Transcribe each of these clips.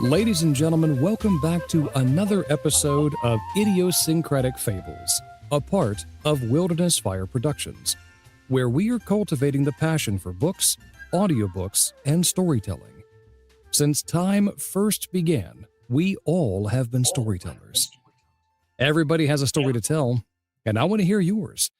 Ladies and gentlemen, welcome back to another episode of Idiosyncratic Fables, a part of Wilderness Fire Productions, where we are cultivating the passion for books, audiobooks, and storytelling. Since time first began, we all have been storytellers. Everybody has a story to tell, and I want to hear yours.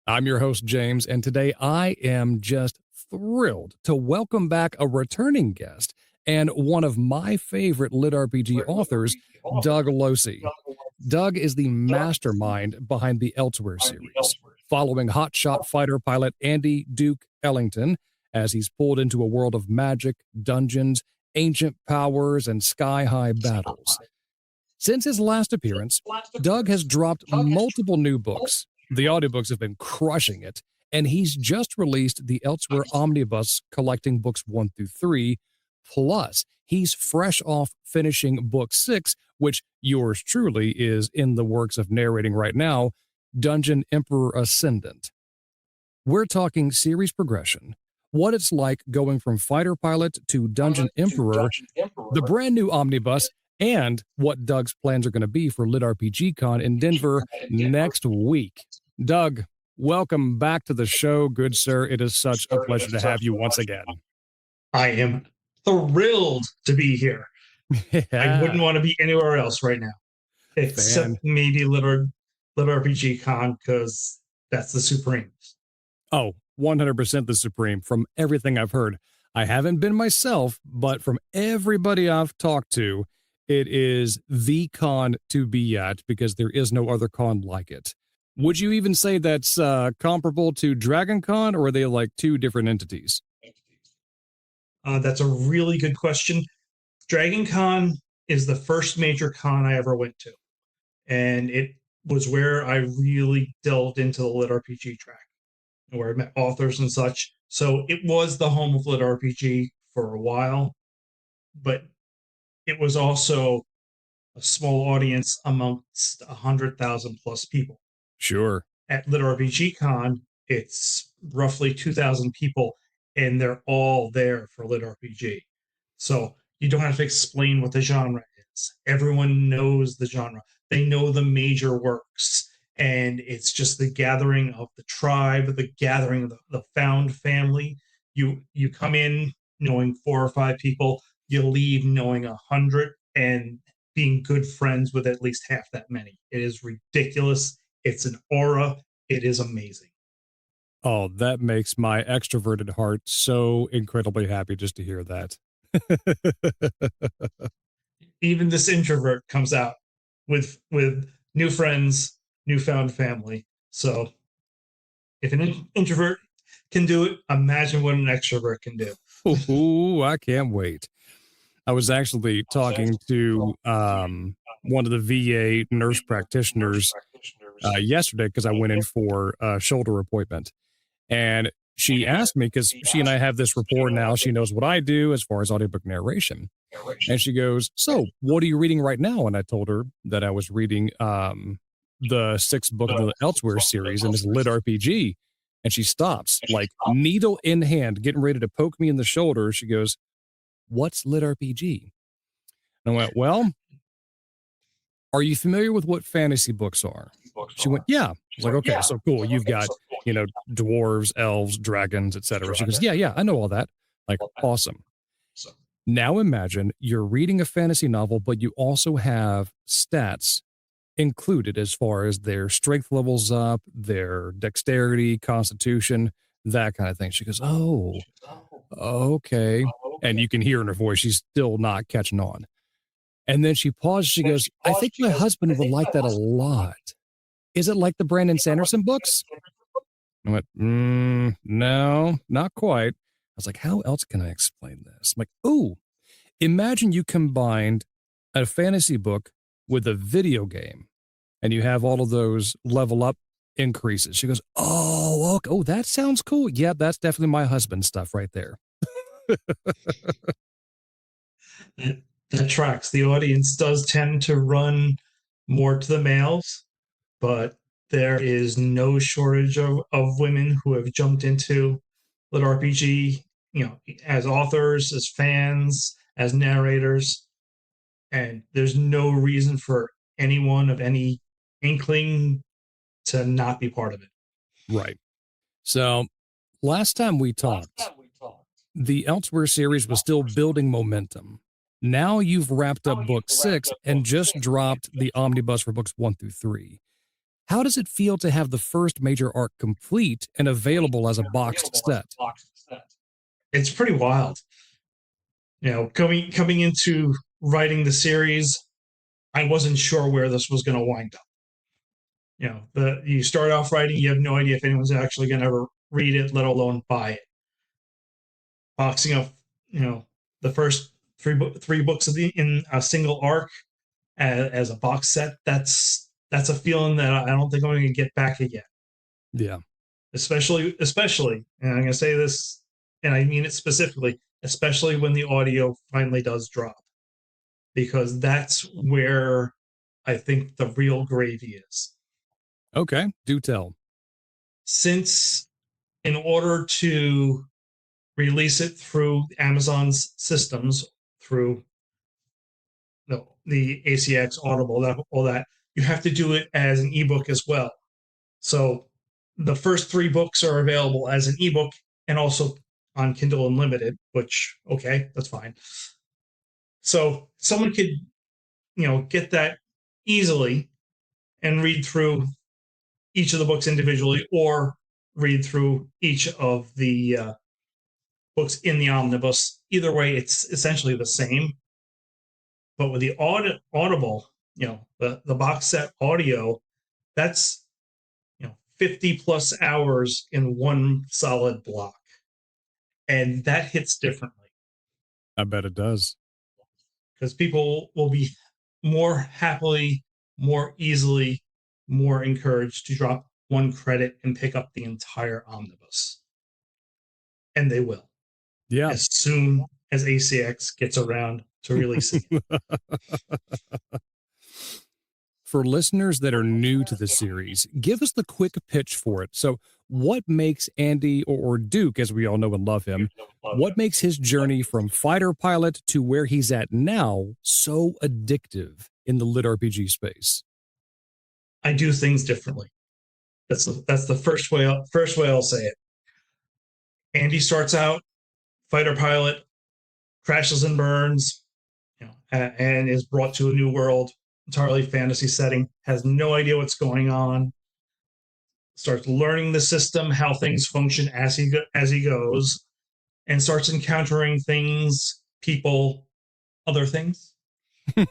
I'm your host, James, and today I am just thrilled to welcome back a returning guest and one of my favorite LitRPG authors, Doug Lohse. Doug is the mastermind behind the Elsewhere series, following hotshot fighter pilot Andy Duke Ellington as he's pulled into a world of magic, dungeons, ancient powers, and sky-high battles. Since his last appearance, Doug has dropped multiple new books. The audiobooks have been crushing it, and he's just released the Elsewhere Omnibus collecting books 1 through 3. Plus, he's fresh off finishing book 6, which yours truly is in the works of narrating right now, Dungeon Emperor Ascendant. We're talking series progression, what it's like going from fighter pilot to Dungeon Emperor, the brand new omnibus, and what Doug's plans are going to be for LitRPGCon in Denver next week. Doug, welcome back to the show, good sir. It is such a pleasure to have you once again. I am thrilled to be here. Yeah. I wouldn't want to be anywhere else right now, except maybe LitRPGCon, because that's the supreme. Oh, 100% the supreme from everything I've heard. I haven't been myself, but from everybody I've talked to, it is the con to be at because there is no other con like it. Would you even say that's comparable to Dragon Con, or are they like two different entities? That's a really good question. Dragon Con is the first major con I ever went to, and it was where I really delved into the LitRPG track, where I met authors and such. So it was the home of LitRPG for a while, but it was also a small audience amongst 100,000 plus people. Sure. At LitRPGCon, it's roughly 2,000 people, and they're all there for LitRPG. So you don't have to explain what the genre is. Everyone knows the genre. They know the major works, and it's just the gathering of the tribe, the gathering of the found family. You come in knowing 4 or 5 people, you leave knowing 100 and being good friends with at least half that many. It is ridiculous. It's an aura. It is amazing. Oh, that makes my extroverted heart so incredibly happy just to hear that. Even this introvert comes out with new friends, newfound family. So if an introvert can do it, imagine what an extrovert can do. Ooh, I can't wait. I was actually talking to one of the VA nurse practitioners yesterday because I went in for a shoulder appointment. And she asked me, because she and I have this rapport now, she knows what I do as far as audiobook narration. And she goes, so what are you reading right now? And I told her that I was reading the 6th book of the Elsewhere series, and it's LitRPG. And she stops, like needle in hand, getting ready to poke me in the shoulder. She goes, what's LitRPG? And I went, well, are you familiar with what fantasy books are? She went, yeah. I was like, okay, so cool. You've got, dwarves, elves, dragons, etc. She goes, yeah, I know all that. Like, awesome. Now imagine you're reading a fantasy novel, but you also have stats included as far as their strength levels up, their dexterity, constitution, that kind of thing. She goes, oh, okay. And you can hear in her voice, she's still not catching on. And then she paused. She goes, I think my husband would like that a lot. Is it like the Brandon Sanderson books? I went, no, not quite. I was like, how else can I explain this? I'm like, oh, imagine you combined a fantasy book with a video game and you have all of those level up increases. She goes, oh, okay. Oh, that sounds cool. Yeah, that's definitely my husband's stuff right there. That tracks. The audience does tend to run more to the males, but there is no shortage of women who have jumped into LitRPG, as authors, as fans, as narrators. and there's no reason for anyone of any inkling to not be part of it. Right. So last time we talked, the Elsewhere series was still building momentum. Now you've wrapped up book 6 and just dropped the omnibus for books 1 through 3. How does it feel to have the first major arc complete and available as a boxed set? It's pretty wild. You know, coming into writing the series, I wasn't sure where this was going to wind up. You know, you start off writing, you have no idea if anyone's actually going to ever read it, let alone buy it. Boxing up, you know, the first three books in a single arc as a box set, that's a feeling that I don't think I'm going to get back again. Yeah. Especially, and I'm going to say this, and I mean it specifically, especially when the audio finally does drop, because that's where I think the real gravy is. Okay, do tell. Since in order to release it through Amazon's systems, through the ACX, Audible, all that, you have to do it as an ebook as well. So the first 3 books are available as an ebook and also on Kindle Unlimited, which, okay, that's fine. So someone could, you know, get that easily and read through each of the books individually, or read through each of the books in the omnibus. Either way, it's essentially the same. But with the Audible, you know, the box set audio, that's, you know, 50 plus hours in one solid block. And that hits differently. I bet it does. Because people will be more happily, more easily, more encouraged to drop 1 credit and pick up the entire omnibus. And they will. Yeah. As soon as ACX gets around to releasing it. For listeners that are new to the series, give us the quick pitch for it. So what makes Andy, or Duke, as we all know and love him, what makes his journey from fighter pilot to where he's at now so addictive in the LitRPG space? I do things differently. That's the first way I'll say it. Andy starts out fighter pilot, crashes and burns, you know, and is brought to a new world, entirely fantasy setting, has no idea what's going on, starts learning the system, how things function as he goes, and starts encountering things, people, other things. And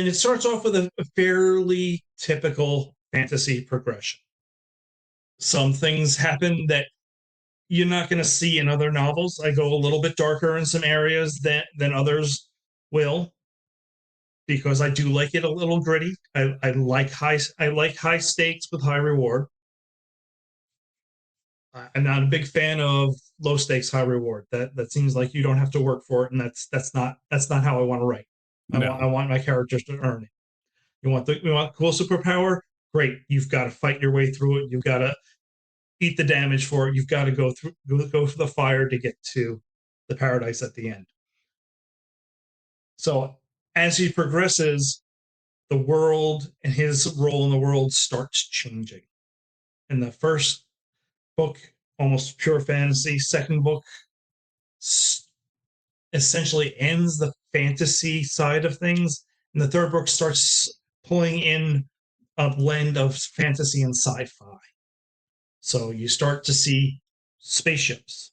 it starts off with a fairly typical fantasy progression. Some things happen that you're not going to see in other novels. I go a little bit darker in some areas than others will, because I do like it a little gritty. I like high stakes with high reward. I'm not a big fan of low stakes, high reward. That seems like you don't have to work for it, and that's not how I want to write. No. I want my characters to earn it. You want cool superpower? Great. You've got to fight your way through it. You've got to eat the damage for it. You've got to go for the fire to get to the paradise at the end. So as he progresses, the world and his role in the world starts changing. In the first book, almost pure fantasy. Second book essentially ends the fantasy side of things. And the third book starts pulling in a blend of fantasy and sci-fi. So you start to see spaceships,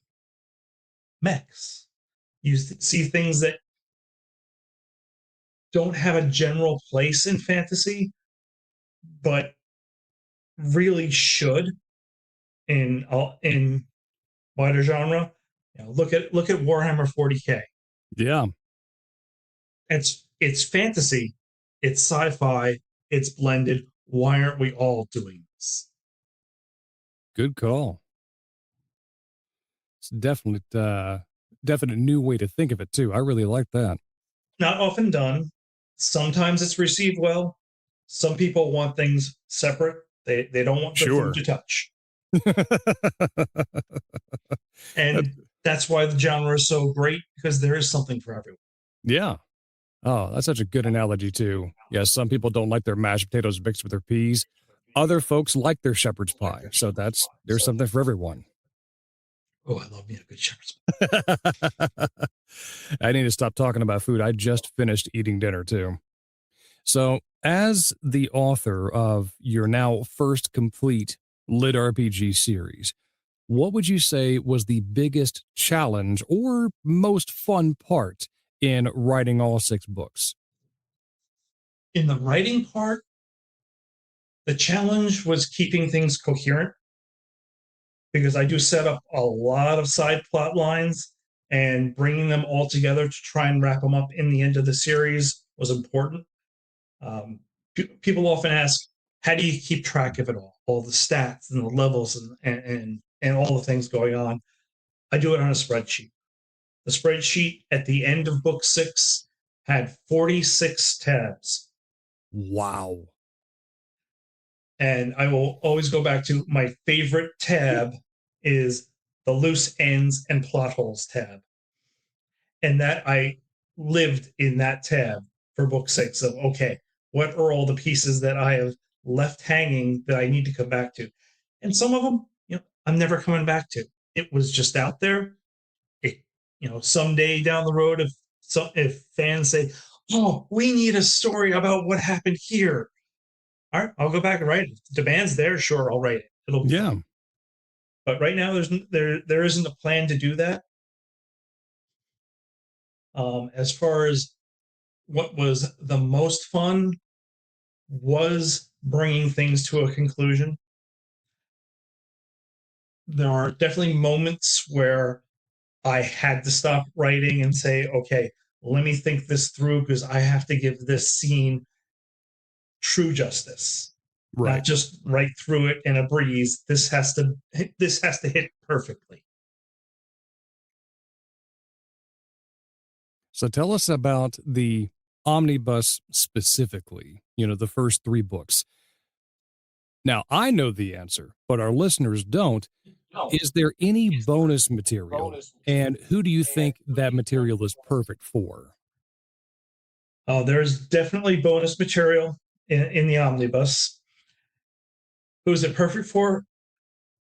mechs. You see things that don't have a general place in fantasy, but really should in wider genre. You know, look at Warhammer 40K. Yeah. It's fantasy, it's sci-fi, it's blended. Why aren't we all doing this? Good call. It's definite new way to think of it too. I really like that. Not often done. Sometimes it's received well. Some people want things separate. They don't want the food to touch. And that's why the genre is so great, because there is something for everyone. Yeah. Oh, that's such a good analogy too. Yes, some people don't like their mashed potatoes mixed with their peas. Other folks like their shepherd's pie. So there's something for everyone. Oh, I love me a good shepherd's I need to stop talking about food. I just finished eating dinner too. So, as the author of your now first complete Lit RPG series, what would you say was the biggest challenge or most fun part in writing all 6 books? In the writing part, the challenge was keeping things coherent because I do set up a lot of side plot lines, and bringing them all together to try and wrap them up in the end of the series was important. People often ask, how do you keep track of it all the stats and the levels and all the things going on? I do it on a spreadsheet. The spreadsheet at the end of book 6 had 46 tabs. Wow. And I will always go back to my favorite tab is the loose ends and plot holes tab. And that I lived in that tab for book 6 of, okay, what are all the pieces that I have left hanging that I need to come back to? And some of them, I'm never coming back to. It was just out there. Someday down the road, if fans say, oh, we need a story about what happened here, all right, I'll go back and write it. If the demand's there, sure, I'll write it. It'll be fun. But right now, there isn't a plan to do that. As far as what was the most fun was bringing things to a conclusion. There are definitely moments where I had to stop writing and say, okay, let me think this through because I have to give this scene true justice. Right. Not just right through it in a breeze. This has to hit perfectly. So tell us about the omnibus specifically, the first 3 books. Now, I know the answer, but our listeners don't. Is there any bonus material? And who do you think that material is perfect for? There's definitely bonus material in the omnibus. Who is it perfect for?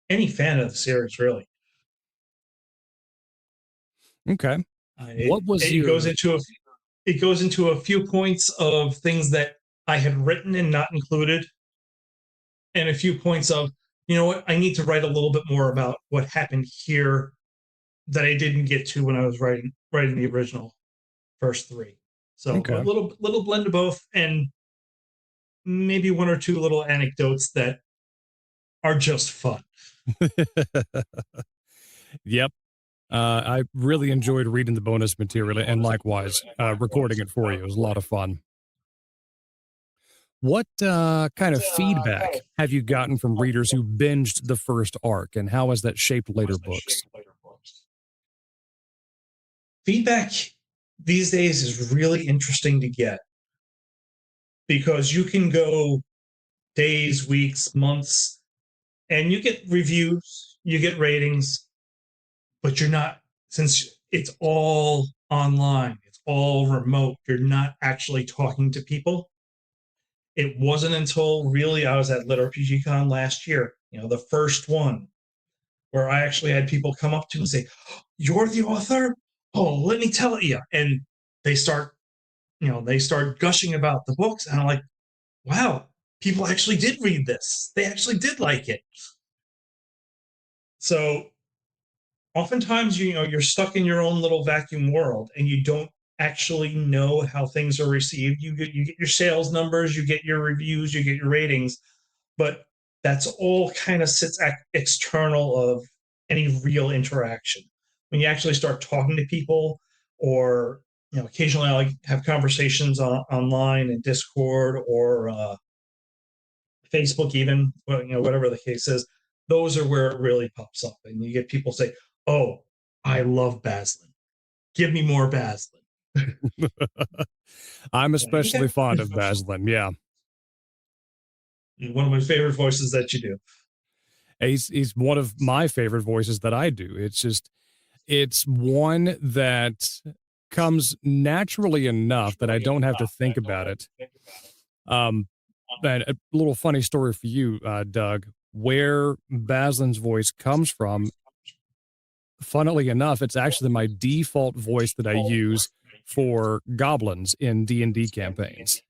Any fan of the series, really. Okay. What was it goes into a few points of things that I had written and not included, and a few points of, you know what, I need to write a little bit more about what happened here that I didn't get to when I was writing the original first 3. So a little blend of both, and maybe 1 or 2 little anecdotes that are just fun. Yep. I really enjoyed reading the bonus material, and likewise, recording it for you. It was a lot of fun. What kind of feedback have you gotten from readers who binged the first arc, and how has that shaped later books? Feedback these days is really interesting to get because you can go days, weeks, months, and you get reviews, you get ratings, but you're not, since it's all online, it's all remote, you're not actually talking to people. It wasn't until really I was at LitRPGCon last year, the first one, where I actually had people come up to me and say, you're the author? Oh, let me tell you. And they start gushing about the books. And I'm like, wow, people actually did read this. They actually did like it. So oftentimes, you're stuck in your own little vacuum world and you don't actually know how things are received. You get your sales numbers, you get your reviews, you get your ratings, but that's all kind of sits external of any real interaction. When you actually start talking to people, or occasionally I'll have conversations online in Discord or Facebook, even whatever the case is. Those are where it really pops up, and you get people say, "Oh, I love Baslin. Give me more Baslin." I'm especially fond of Baslin. Yeah. One of my favorite voices that you do. He's one of my favorite voices that I do. It's one that comes naturally enough that I don't have to think about it. And a little funny story for you, Doug, where Baslin's voice comes from. Funnily enough, it's actually my default voice that I use for goblins in D&D campaigns.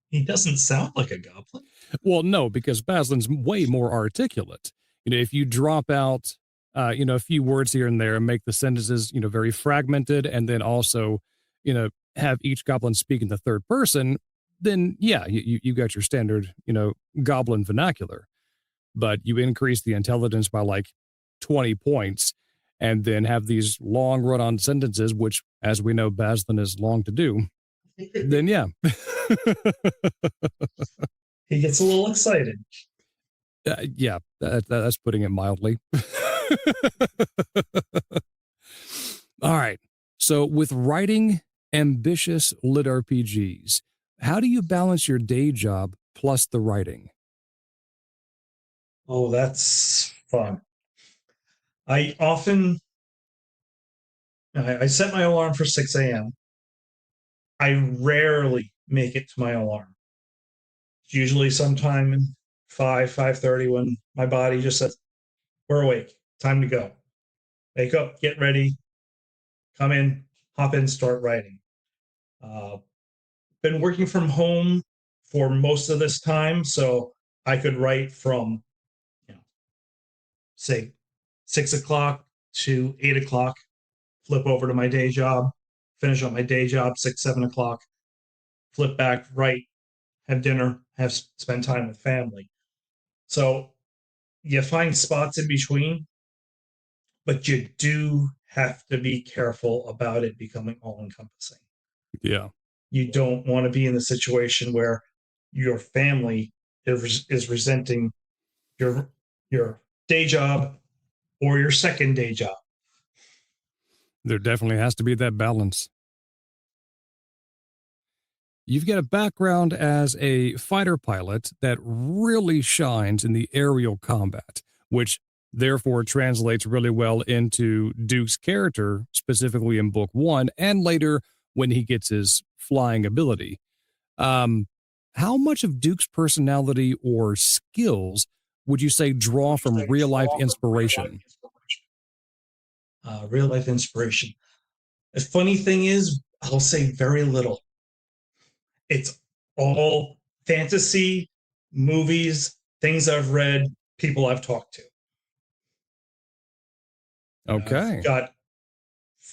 He doesn't sound like a goblin. Well, no, because Baslin's way more articulate. If you drop out, a few words here and there and make the sentences, very fragmented, and then also, have each goblin speak in the third person, then yeah, you got your standard, goblin vernacular. But you increase the intelligence by like 20 points and then have these long run-on sentences, which, as we know, Baslin is long to do, then yeah. He gets a little excited. Yeah, that's putting it mildly. All right. So with writing ambitious lit RPGs, how do you balance your day job plus the writing? Oh, that's fun. I set my alarm for 6 a.m. I rarely make it to my alarm. It's usually sometime in 5:30 when my body just says, we're awake, time to go. Wake up, get ready, come in, hop in, start writing. Been working from home for most of this time, so I could write from, say, 6 o'clock to 8 o'clock, flip over to my day job, finish up my day job, 6, 7 o'clock, flip back, write, have dinner, spend time with family. So you find spots in between, but you do have to be careful about it becoming all encompassing. Yeah. You don't want to be in the situation where your family is resenting your day job or your second day job. There definitely has to be that balance. You've got a background as a fighter pilot that really shines in the aerial combat, which therefore translates really well into Duke's character, specifically in book 1, and later when he gets his flying ability. How much of Duke's personality or skills would you say draw from real life inspiration? Real life inspiration. The funny thing is, I'll say very little. It's all fantasy, movies, things I've read, people I've talked to. Okay. I've got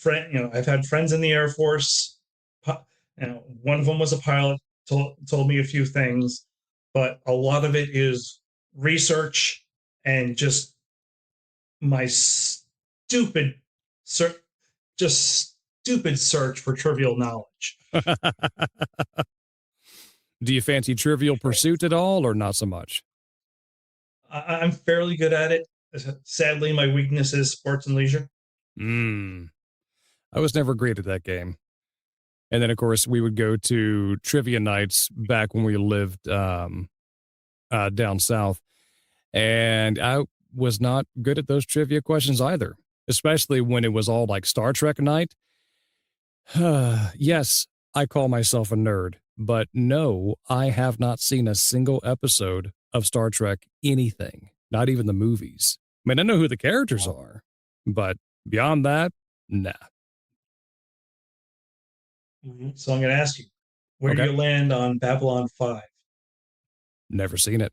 I've had friends in the Air Force. One of them was a pilot, told me a few things, but a lot of it is research and just my stupid search for trivial knowledge. Do you fancy Trivial Pursuit at all, or not so much? I'm fairly good at it. Sadly, my weakness is sports and leisure. I was never great at that game. And then, of course, we would go to trivia nights back when we lived down south. And I was not good at those trivia questions either, especially when it was all like Star Trek night. Yes, I call myself a nerd, but no, I have not seen a single episode of Star Trek anything, not even the movies. I mean, I know who the characters are, but beyond that, nah. So I'm going to ask you, where do you land on Babylon 5? Never seen it.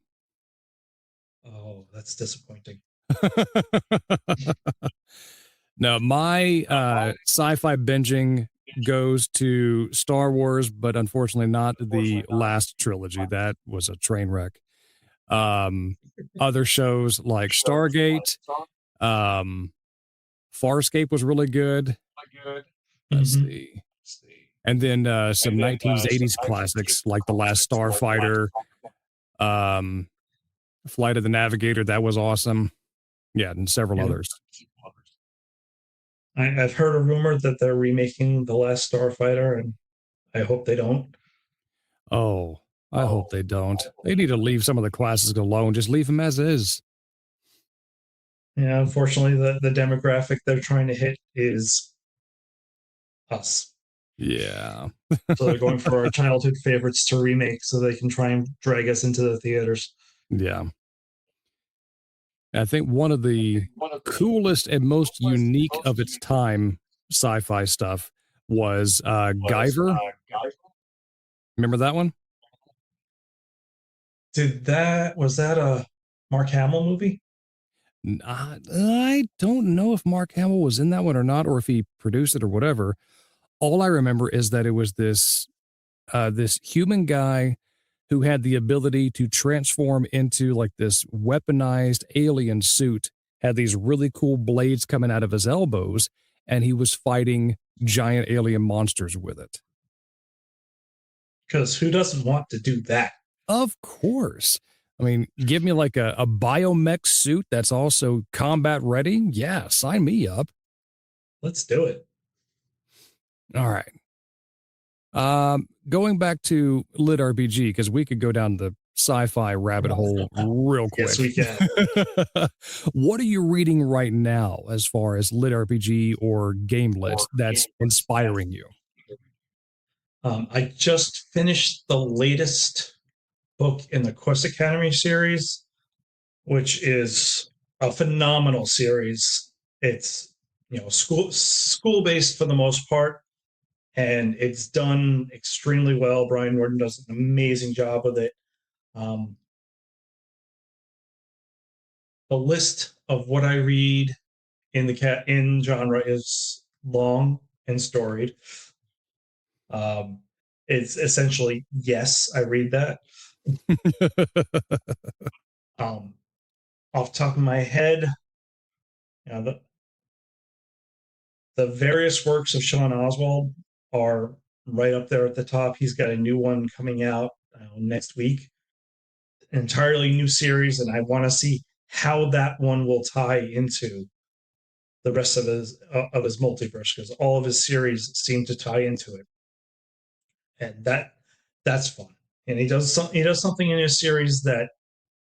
Oh, that's disappointing. No, my sci-fi binging goes to Star Wars, but unfortunately not the last trilogy. That was a train wreck. Other shows like Stargate, Farscape was really good. Let's see. And then some 1980s classics like The Last Starfighter, Flight of the Navigator, that was awesome. Yeah, and several others. I've heard a rumor that they're remaking The Last Starfighter, and I hope they don't. Oh, I hope they don't. They need to leave some of the classics alone. Just leave them as is. Yeah, unfortunately, the demographic they're trying to hit is us. Yeah. So they're going for our childhood favorites to remake so they can try and drag us into the theaters. Yeah. I think one of the coolest and most unique of its time sci-fi stuff was Guyver. Remember that one? Was that a Mark Hamill movie? I don't know if Mark Hamill was in that one or not, or if he produced it or whatever. All I remember is that it was this human guy who had the ability to transform into like this weaponized alien suit, had these really cool blades coming out of his elbows, and he was fighting giant alien monsters with it. Because who doesn't want to do that? Of course. I mean, give me like a biomech suit that's also combat ready. Yeah, sign me up. Let's do it. All right. Going back to LitRPG, because we could go down the sci-fi rabbit hole real quick. Yes, we can. What are you reading right now as far as LitRPG or game lit that's inspiring you? I just finished the latest book in the Quest Academy series, which is a phenomenal series. It's school based for the most part, and it's done extremely well. Brian Warden does an amazing job with it. The list of what I read in genre is long and storied. It's essentially, yes, I read that. Off the top of my head, the various works of Sean Oswald are right up there at the top. He's got a new one coming out next week, an entirely new series, and I want to see how that one will tie into the rest of his multiverse, because all of his series seem to tie into it, and that's fun. And he does something in his series that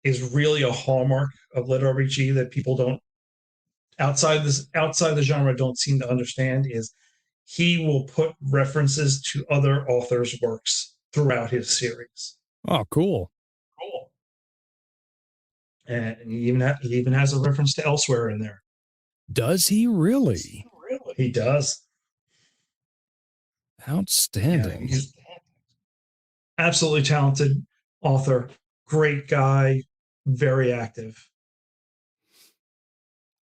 is really a hallmark of LitRPG that people don't outside the genre don't seem to understand. Is he will put references to other authors' works throughout his series. Oh, cool. And he even has a reference to Elsewhere in there. Does he really? He does. Outstanding. Yeah, he's absolutely talented author, great guy, very active.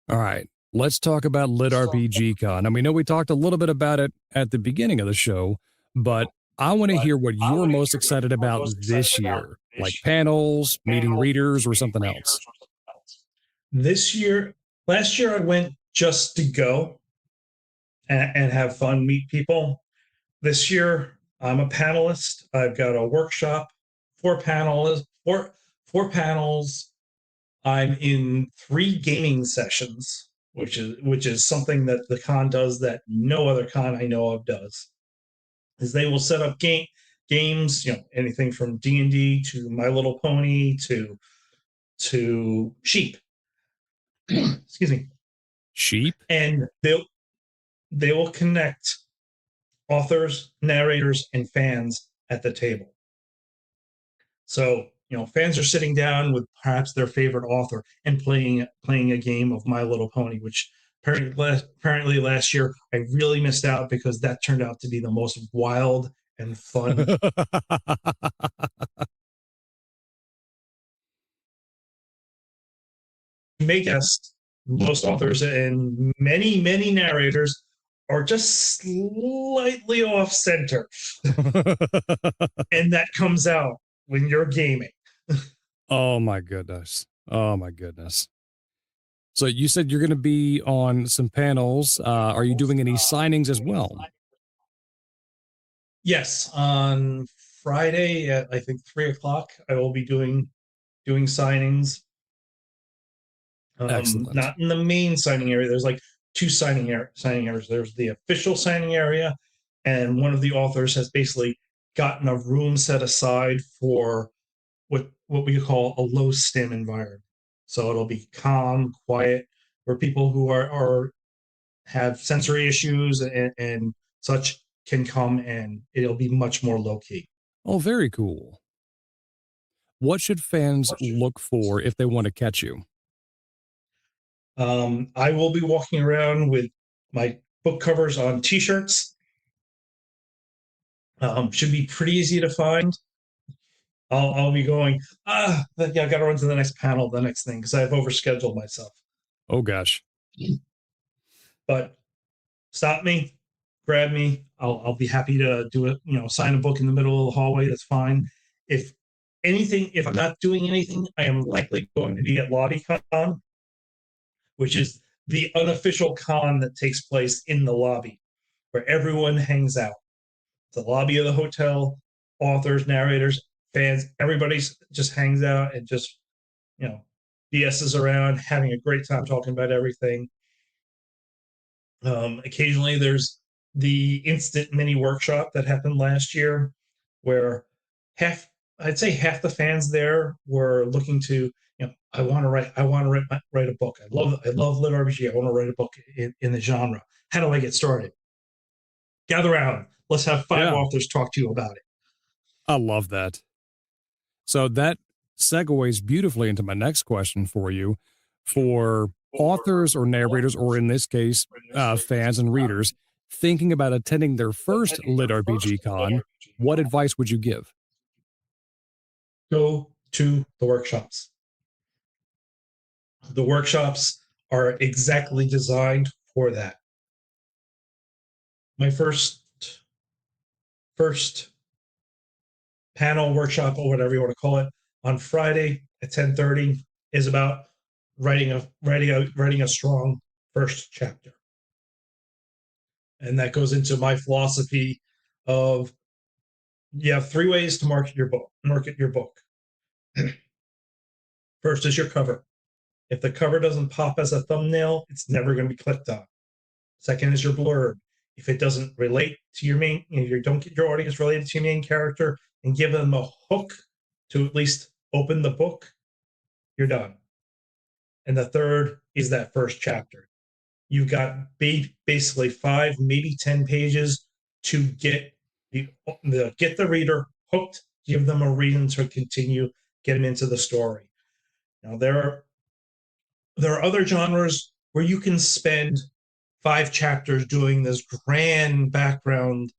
All right. Let's talk about LitRPGCon. And we know we talked a little bit about it at the beginning of the show, but I want to hear what you're most excited about this year, like panels, meeting readers, or something else. Last year I went just to go and have fun, meet people. This year I'm a panelist. I've got a workshop, four panels. I'm in 3 gaming sessions, which is something that the con does that no other con I know of does. Is they will set up games, anything from D&D to My Little Pony to Sheep. Excuse me. Sheep? And they will connect authors, narrators, and fans at the table. So, fans are sitting down with perhaps their favorite author and playing a game of My Little Pony, which apparently last year I really missed out because that turned out to be the most wild and fun. Make guest, most authors and many narrators are just slightly off center. And that comes out when you're gaming. Oh my goodness. Oh my goodness. So you said you're going to be on some panels. Are you doing any signings as well? Yes, on Friday at I think 3:00, I will be doing signings. Excellent. Not in the main signing area. There's like 2 signing areas. There's the official signing area, and one of the authors has basically gotten a room set aside for what we call a low stim environment. So it'll be calm, quiet, where people who are have sensory issues and such can come, and it'll be much more low key. Oh, very cool. What should fans look for if they want to catch you? I will be walking around with my book covers on T-shirts. Should be pretty easy to find. I'll be going, yeah, I got to run to the next panel, the next thing, because I've overscheduled myself. Oh, gosh. But stop me, grab me. I'll be happy to do it. Sign a book in the middle of the hallway. That's fine. If I'm not doing anything, I am likely going to be at LobbyCon, which is the unofficial con that takes place in the lobby, where everyone hangs out. The lobby of the hotel, authors, narrators, fans, everybody just hangs out and just, BS's around, having a great time talking about everything. Occasionally there's the instant mini workshop that happened last year, where I'd say half the fans there were looking to, I want to write a book. I love LitRPG. I want to write a book in the genre. How do I get started? Gather around. Let's have 5 authors talk to you about it. I love that. So that segues beautifully into my next question for you. For authors or narrators, or in this case, fans and readers, thinking about attending their first LitRPGCon, what advice would you give? Go to the workshops. The workshops are exactly designed for that. My first panel workshop, or whatever you want to call it, on Friday at 10:30 is about writing a strong first chapter. And that goes into my philosophy of, you have 3 ways to market your book. First is your cover. If the cover doesn't pop as a thumbnail, it's never going to be clicked on. Second is your blurb. If it doesn't relate to your main, you don't get your audience related to your main character and give them a hook to at least open the book, you're done. And the third is that first chapter. You've got basically 5, maybe 10 pages to get the reader hooked, give them a reason to continue, get them into the story. Now, there are other genres where you can spend 5 chapters doing this grand background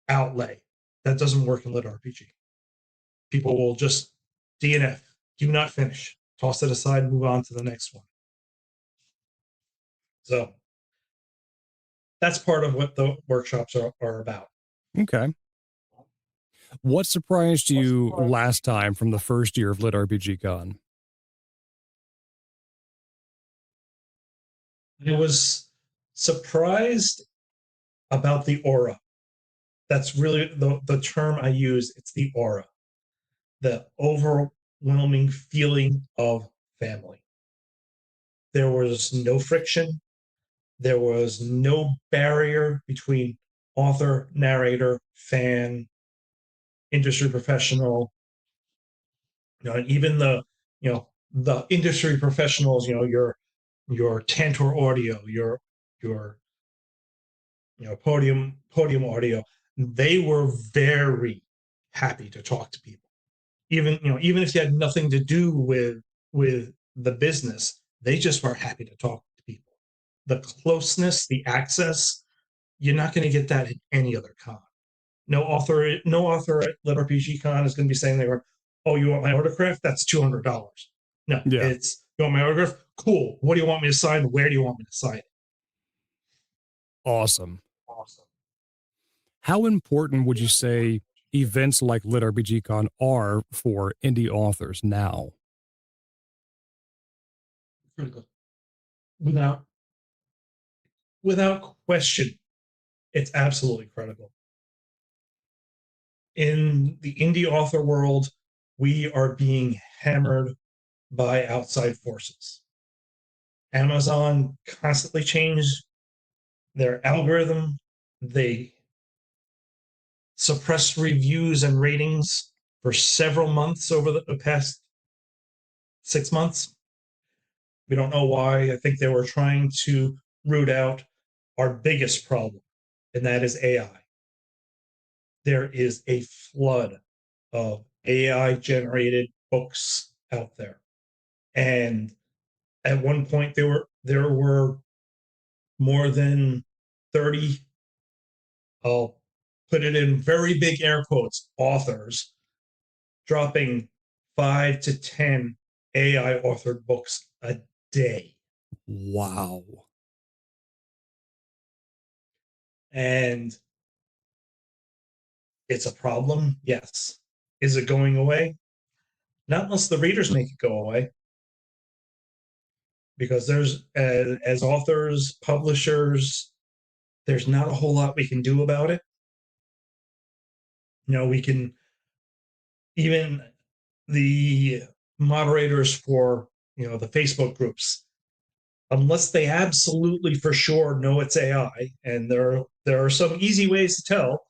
outlay. That doesn't work in LitRPG. People will just DNF, do not finish, toss it aside, move on to the next one. So that's part of what the workshops are about. Okay. What surprised you last time from the first year of LitRPGCon? I was surprised about the aura. That's really the term I use. It's the aura, the overwhelming feeling of family. There was no friction. There was no barrier between author, narrator, fan, industry professional. Even the industry professionals. Your Tantor Audio, your Podium Audio. They were very happy to talk to people. Even if you had nothing to do with the business, they just were happy to talk to people. The closeness, the access, you're not going to get that at any other con. No author at LitRPGCon is going to be saying oh, you want my autograph? That's $200. No, it's, you want my autograph? Cool. What do you want me to sign? Where do you want me to sign it? Awesome. How important would you say events like LitRPGCon are for indie authors now? Critical. Without question, it's absolutely critical. In the indie author world, we are being hammered by outside forces. Amazon constantly changed their algorithm. They suppressed reviews and ratings for several months over the past 6 months. We don't know why. I think they were trying to root out our biggest problem, and that is AI. There is a flood of AI generated books out there. And at one point there were more than 30, I'll put it in very big air quotes, authors dropping 5 to 10 AI authored books a day. Wow. And it's a problem, yes. Is it going away? Not unless the readers make it go away. Because there's, as authors, publishers, there's not a whole lot we can do about it. We can, even the moderators for, the Facebook groups, unless they absolutely for sure know it's AI, and there are some easy ways to tell.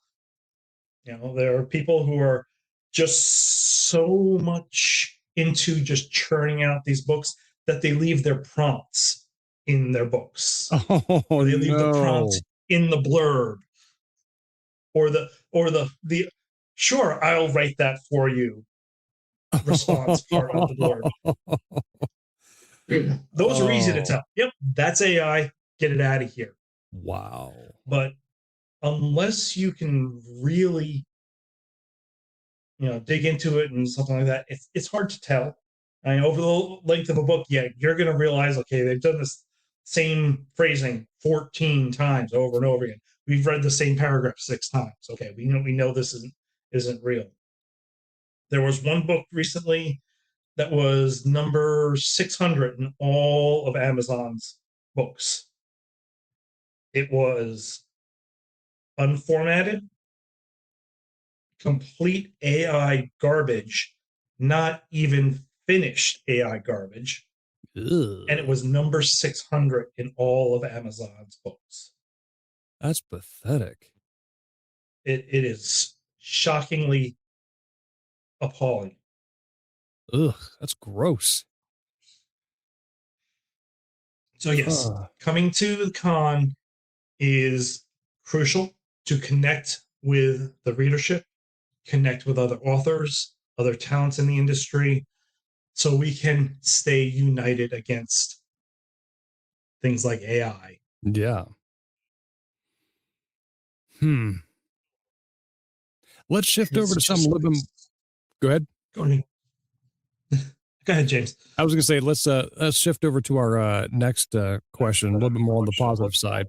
There are people who are just so much into just churning out these books that they leave their prompts in their books. Oh, or they leave the prompt no. in the blurb, or the sure, I'll write that for you response part of the blurb. Those are easy to tell. Yep, that's AI. Get it out of here. Wow. But unless you can really, dig into it and something like that, it's hard to tell. I mean, over the length of a book, yeah, you're going to realize, okay, they've done this same phrasing 14 times over and over again. We've read the same paragraph 6 times. Okay, we know this isn't real. There was one book recently that was number 600 in all of Amazon's books. It was unformatted, complete AI garbage, not even finished AI garbage. Ugh. And it was number 600 in all of Amazon's books. That's pathetic. It is shockingly appalling. Ugh, that's gross. So yes, coming to the con is crucial to connect with the readership, connect with other authors, other talents in the industry, so we can stay united against things like AI. Yeah. Let's shift over to something a little bit. Go ahead. Go ahead. Go ahead, James. I was going to say, let's shift over to our next question, a little bit more on the positive side.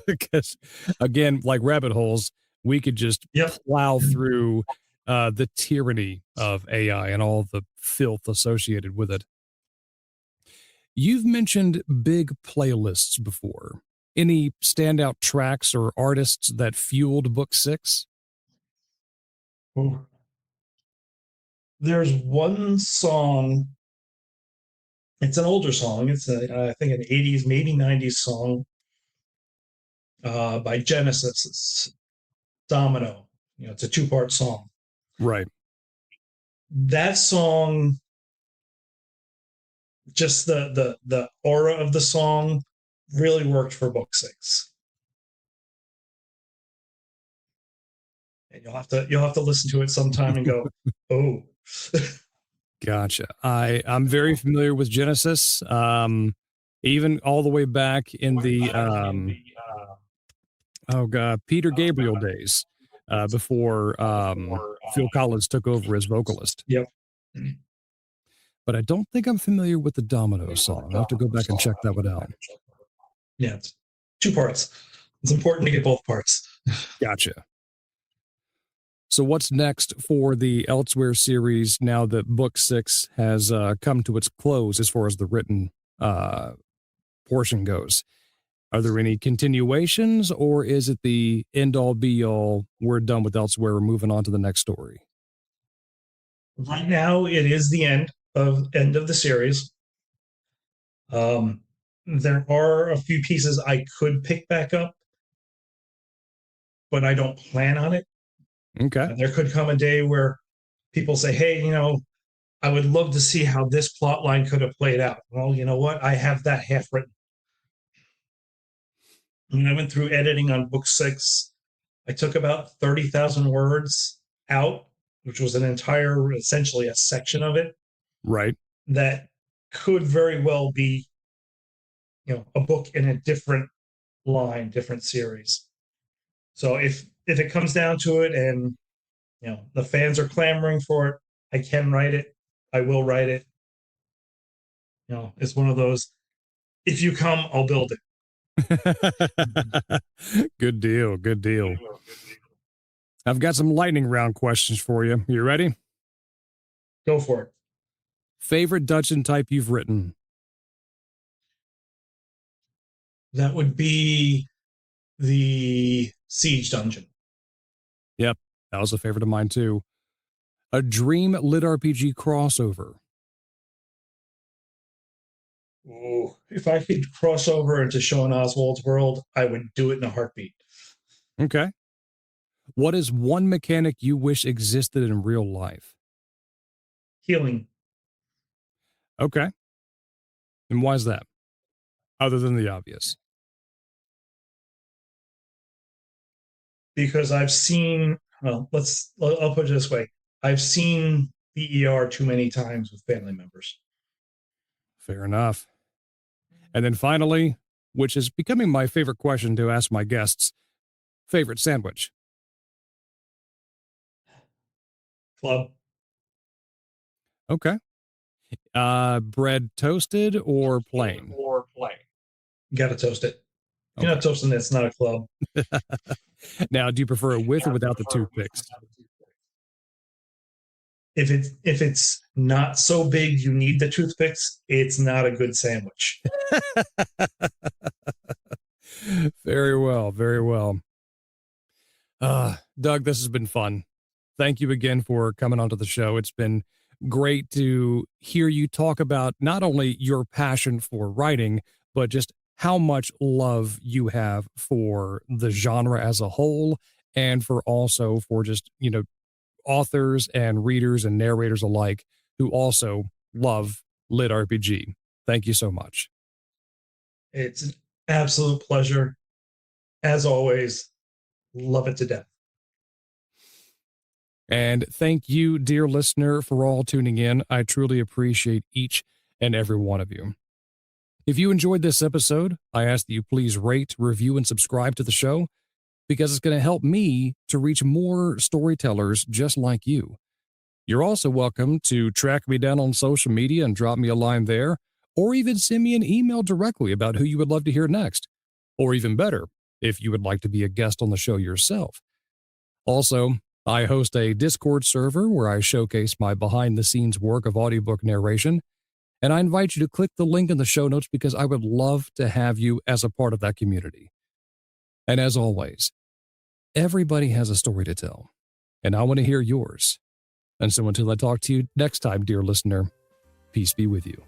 Because, again, like rabbit holes, we could just plow through the tyranny of AI and all the filth associated with it. You've mentioned big playlists before. Any standout tracks or artists that fueled Book 6? There's one song. It's an older song. It's I think an 80s, maybe 90s song by Genesis. It's Domino. It's a 2-part song. Right. That song, just the aura of the song really worked for Book 6. And you'll have to listen to it sometime and go, oh. Gotcha. I'm very familiar with Genesis. Even all the way back in the Peter Gabriel days, before Phil Collins took over as vocalist. Yep. But I don't think I'm familiar with the Domino song. I'll have to go back and check that one out. Yeah, it's 2 parts. It's important to get both parts. Gotcha. So what's next for the Elsewhere series now that Book 6 has come to its close as far as the written portion goes? Are there any continuations, or is it the end-all, be-all, we're done with Elsewhere, we're moving on to the next story? Right now, it is the end of the series. There are a few pieces I could pick back up, but I don't plan on it. Okay. There could come a day where people say, hey, I would love to see how this plot line could have played out. Well, you know what? I have that half written. When I went through editing on book 6, I took about 30,000 words out, which was an entire, essentially a section of it. Right. That could very well be, a book in a different line, different series. So if it comes down to it, and the fans are clamoring for it, I can write it. I will write it. It's one of those. If you come, I'll build it. Good deal. Good deal. I've got some lightning round questions for you. You ready? Go for it. Favorite dungeon type you've written? That would be the Siege dungeon. Yep, that was a favorite of mine too. A dream LitRPG crossover. Ooh, if I could cross over into Sean Oswald's world, I would do it in a heartbeat. Okay. What is one mechanic you wish existed in real life? Healing. Okay. And why is that? Other than the obvious. Because I've seen, I'll put it this way. I've seen the ER too many times with family members. Fair enough. And then finally, which is becoming my favorite question to ask my guests, favorite sandwich? Club. Okay. Bread toasted or plain? You gotta toast it. If you're not toasting it, it's not a club. Now, do you prefer it with or without the toothpicks? If it's not so big you need the toothpicks, it's not a good sandwich. Very well, very well. Doug, this has been fun. Thank you again for coming onto the show. It's been great to hear you talk about not only your passion for writing, but just how much love you have for the genre as a whole, and for also for just, authors and readers and narrators alike who also love LitRPG. Thank you so much. It's an absolute pleasure. As always, love it to death. And thank you, dear listener, for all tuning in. I truly appreciate each and every one of you. If you enjoyed this episode, I ask that you please rate, review, and subscribe to the show, because it's going to help me to reach more storytellers just like you. You're also welcome to track me down on social media and drop me a line there, or even send me an email directly about who you would love to hear next. Or even better, if you would like to be a guest on the show yourself. Also, I host a Discord server where I showcase my behind-the-scenes work of audiobook narration, and I invite you to click the link in the show notes because I would love to have you as a part of that community. And as always, everybody has a story to tell, and I want to hear yours. And so until I talk to you next time, dear listener, peace be with you.